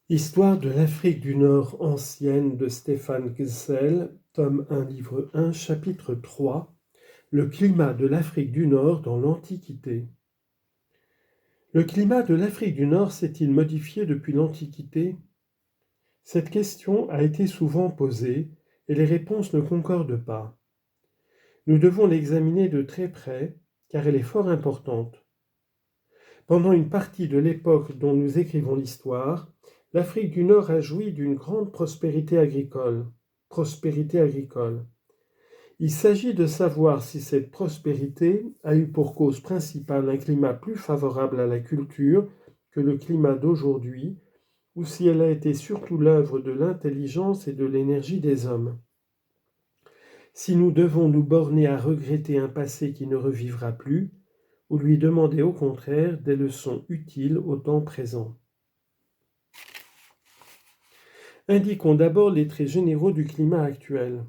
Histoire de l'Afrique du Nord ancienne de Stéphane Gsell, tome 1, livre 1, chapitre 3, le climat de l'Afrique du Nord dans l'Antiquité. Le climat de l'Afrique du Nord s'est-il modifié depuis l'Antiquité? Cette question a été souvent posée et les réponses ne concordent pas. Nous devons l'examiner de très près car elle est fort importante. Pendant une partie de l'époque dont nous écrivons l'histoire, l'Afrique du Nord a joui d'une grande prospérité agricole. Il s'agit de savoir si cette prospérité a eu pour cause principale un climat plus favorable à la culture que le climat d'aujourd'hui, ou si elle a été surtout l'œuvre de l'intelligence et de l'énergie des hommes. Si nous devons nous borner à regretter un passé qui ne revivra plus, ou lui demander au contraire des leçons utiles au temps présent. Indiquons d'abord les traits généraux du climat actuel.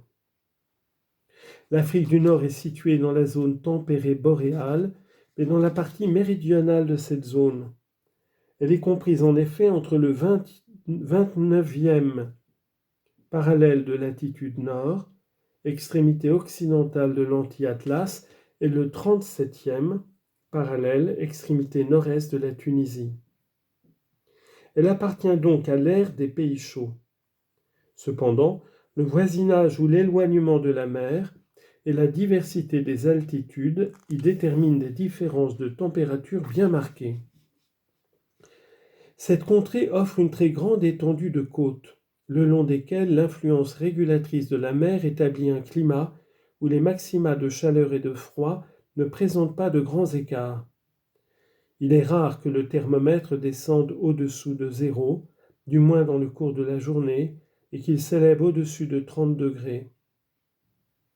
L'Afrique du Nord est située dans la zone tempérée boréale, mais dans la partie méridionale de cette zone. Elle est comprise en effet entre le 29e parallèle de latitude nord, extrémité occidentale de l'anti-Atlas, et le 37e parallèle, extrémité nord-est de la Tunisie. Elle appartient donc à l'ère des pays chauds. Cependant, le voisinage ou l'éloignement de la mer et la diversité des altitudes y déterminent des différences de température bien marquées. Cette contrée offre une très grande étendue de côtes, le long desquelles l'influence régulatrice de la mer établit un climat où les maxima de chaleur et de froid ne présentent pas de grands écarts. Il est rare que le thermomètre descende au-dessous de zéro, du moins dans le cours de la journée, et qu'il s'élève au-dessus de 30 degrés.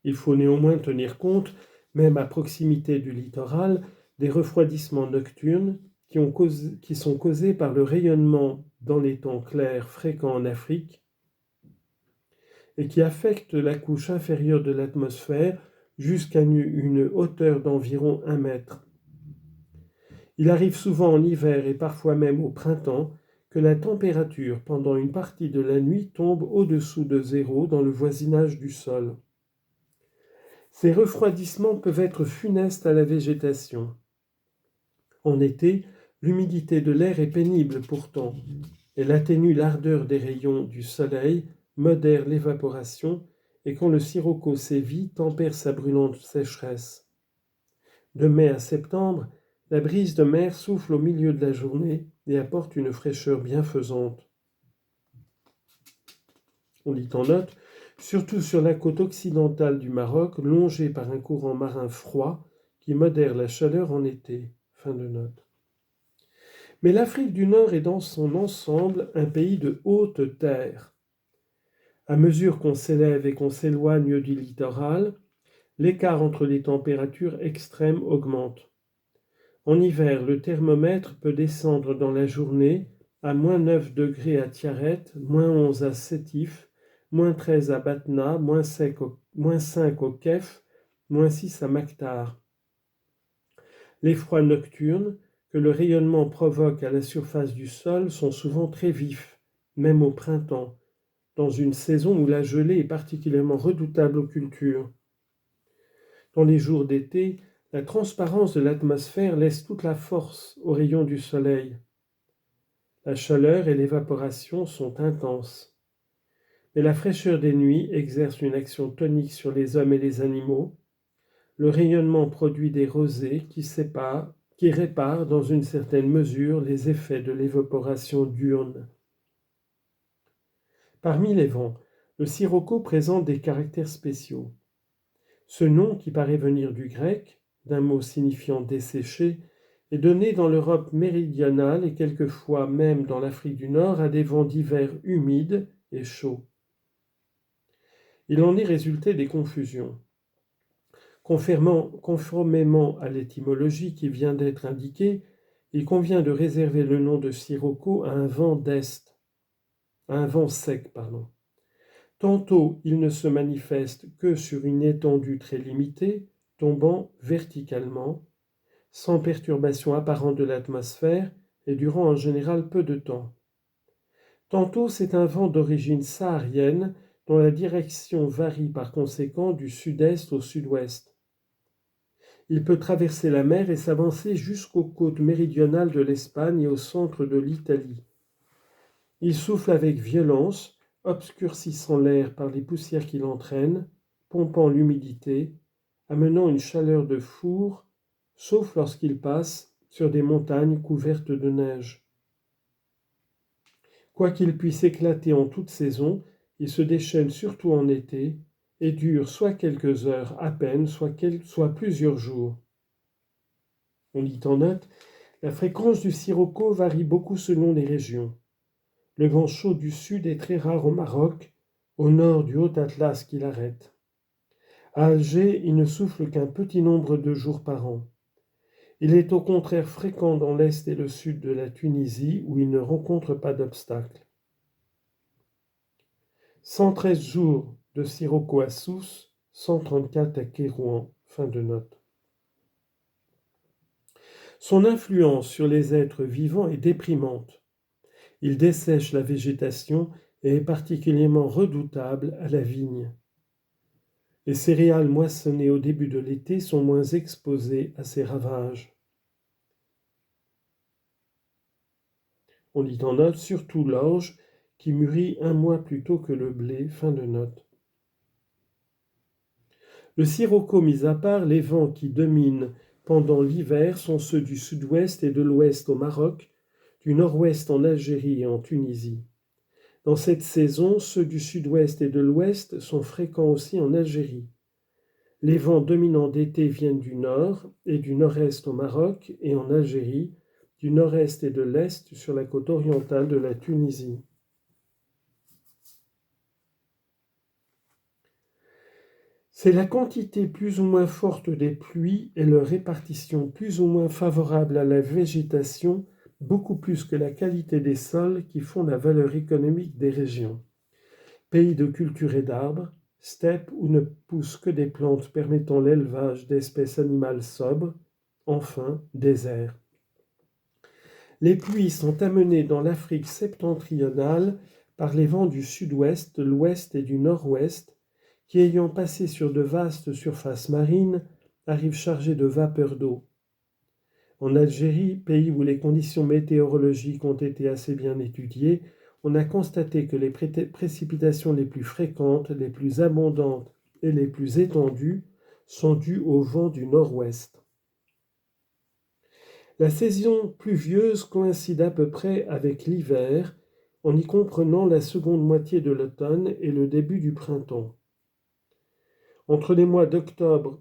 Il faut néanmoins tenir compte, même à proximité du littoral, des refroidissements nocturnes qui sont causés par le rayonnement dans les temps clairs fréquents en Afrique et qui affectent la couche inférieure de l'atmosphère jusqu'à une hauteur d'environ 1 mètre. Il arrive souvent en hiver et parfois même au printemps que la température pendant une partie de la nuit tombe au-dessous de zéro dans le voisinage du sol. Ces refroidissements peuvent être funestes à la végétation. En été, l'humidité de l'air est pénible pourtant. Elle atténue l'ardeur des rayons du soleil, modère l'évaporation et quand le sirocco sévit, tempère sa brûlante sécheresse. De mai à septembre, la brise de mer souffle au milieu de la journée et apporte une fraîcheur bienfaisante. On lit en note, surtout sur la côte occidentale du Maroc, longée par un courant marin froid qui modère la chaleur en été. Fin de note. Mais l'Afrique du Nord est dans son ensemble un pays de haute terre. À mesure qu'on s'élève et qu'on s'éloigne du littoral, l'écart entre les températures extrêmes augmente. En hiver, le thermomètre peut descendre dans la journée à moins 9 degrés à Tiaret, moins 11 à Sétif, moins 13 à Batna, moins 5 au Kef, moins 6 à Maktar. Les froids nocturnes que le rayonnement provoque à la surface du sol sont souvent très vifs, même au printemps, dans une saison où la gelée est particulièrement redoutable aux cultures. Dans les jours d'été, la transparence de l'atmosphère laisse toute la force aux rayons du soleil. La chaleur et l'évaporation sont intenses. Mais la fraîcheur des nuits exerce une action tonique sur les hommes et les animaux. Le rayonnement produit des rosées qui réparent dans une certaine mesure les effets de l'évaporation diurne. Parmi les vents, le sirocco présente des caractères spéciaux. Ce nom, qui paraît venir du grec, d'un mot signifiant desséché, est donné dans l'Europe méridionale et quelquefois même dans l'Afrique du Nord à des vents d'hiver humides et chauds. Il en est résulté des confusions. Conformément à l'étymologie qui vient d'être indiquée, il convient de réserver le nom de sirocco à un vent d'est, à un vent sec, Tantôt, il ne se manifeste que sur une étendue très limitée, tombant verticalement, sans perturbation apparente de l'atmosphère et durant en général peu de temps. Tantôt c'est un vent d'origine saharienne dont la direction varie par conséquent du sud-est au sud-ouest. Il peut traverser la mer et s'avancer jusqu'aux côtes méridionales de l'Espagne et au centre de l'Italie. Il souffle avec violence, obscurcissant l'air par les poussières qu'il entraîne, pompant l'humidité, amenant une chaleur de four, sauf lorsqu'il passe sur des montagnes couvertes de neige. Quoiqu'il puisse éclater en toute saison, il se déchaîne surtout en été et dure soit quelques heures à peine, soit plusieurs jours. On lit en note, la fréquence du sirocco varie beaucoup selon les régions. Le vent chaud du sud est très rare au Maroc, au nord du Haut-Atlas qui l'arrête. À Alger, il ne souffle qu'un petit nombre de jours par an. Il est au contraire fréquent dans l'est et le sud de la Tunisie où il ne rencontre pas d'obstacles. 113 jours de sirocco à Sousse, 134 à Kérouan. Fin de note. Son influence sur les êtres vivants est déprimante. Il dessèche la végétation et est particulièrement redoutable à la vigne. Les céréales moissonnées au début de l'été sont moins exposées à ses ravages. On lit en note surtout l'orge qui mûrit 1 mois plus tôt que le blé. Fin de note. Le sirocco mis à part, les vents qui dominent pendant l'hiver sont ceux du sud-ouest et de l'ouest au Maroc, du nord-ouest en Algérie et en Tunisie. Dans cette saison, ceux du sud-ouest et de l'ouest sont fréquents aussi en Algérie. Les vents dominants d'été viennent du nord et du nord-est au Maroc et en Algérie, du nord-est et de l'est sur la côte orientale de la Tunisie. C'est la quantité plus ou moins forte des pluies et leur répartition plus ou moins favorable à la végétation, beaucoup plus que la qualité des sols qui font la valeur économique des régions. Pays de culture et d'arbres, steppes où ne poussent que des plantes permettant l'élevage d'espèces animales sobres, enfin désert. Les pluies sont amenées dans l'Afrique septentrionale par les vents du sud-ouest, de l'ouest et du nord-ouest, qui, ayant passé sur de vastes surfaces marines, arrivent chargés de vapeur d'eau. En Algérie, pays où les conditions météorologiques ont été assez bien étudiées, on a constaté que les précipitations les plus fréquentes, les plus abondantes et les plus étendues sont dues au vent du nord-ouest. La saison pluvieuse coïncide à peu près avec l'hiver, en y comprenant la seconde moitié de l'automne et le début du printemps. Entre les mois d'octobre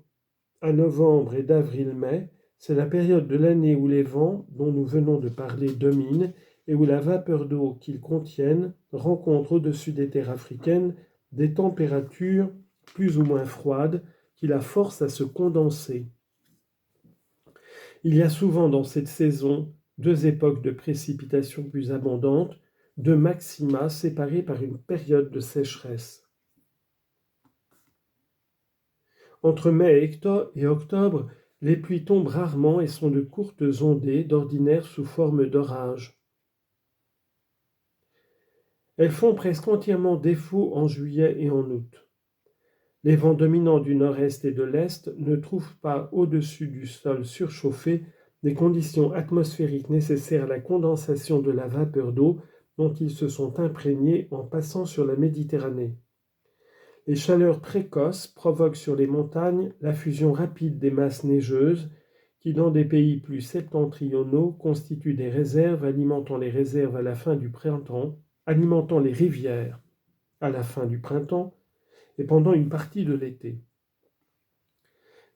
à novembre et d'avril-mai, c'est la période de l'année où les vents, dont nous venons de parler, dominent et où la vapeur d'eau qu'ils contiennent rencontre au-dessus des terres africaines des températures plus ou moins froides qui la forcent à se condenser. Il y a souvent dans cette saison 2 époques de précipitations plus abondantes, 2 maxima séparés par une période de sécheresse. Entre mai et octobre, les pluies tombent rarement et sont de courtes ondées, d'ordinaire sous forme d'orage. Elles font presque entièrement défaut en juillet et en août. Les vents dominants du nord-est et de l'est ne trouvent pas au-dessus du sol surchauffé des conditions atmosphériques nécessaires à la condensation de la vapeur d'eau dont ils se sont imprégnés en passant sur la Méditerranée. Les chaleurs précoces provoquent sur les montagnes la fusion rapide des masses neigeuses qui, dans des pays plus septentrionaux, constituent des réserves alimentant les réserves à la fin du printemps, alimentant les rivières à la fin du printemps et pendant une partie de l'été.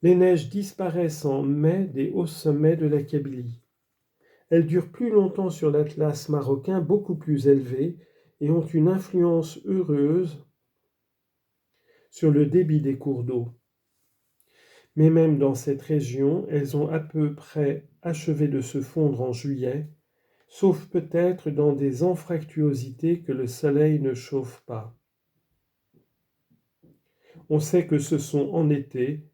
Les neiges disparaissent en mai des hauts sommets de la Kabylie. Elles durent plus longtemps sur l'Atlas marocain, beaucoup plus élevé, et ont une influence heureuse sur le débit des cours d'eau. Mais même dans cette région, elles ont à peu près achevé de se fondre en juillet, sauf peut-être dans des anfractuosités que le soleil ne chauffe pas. On sait que ce sont en été,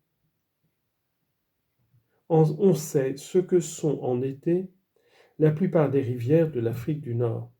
on sait ce que sont en été la plupart des rivières de l'Afrique du Nord.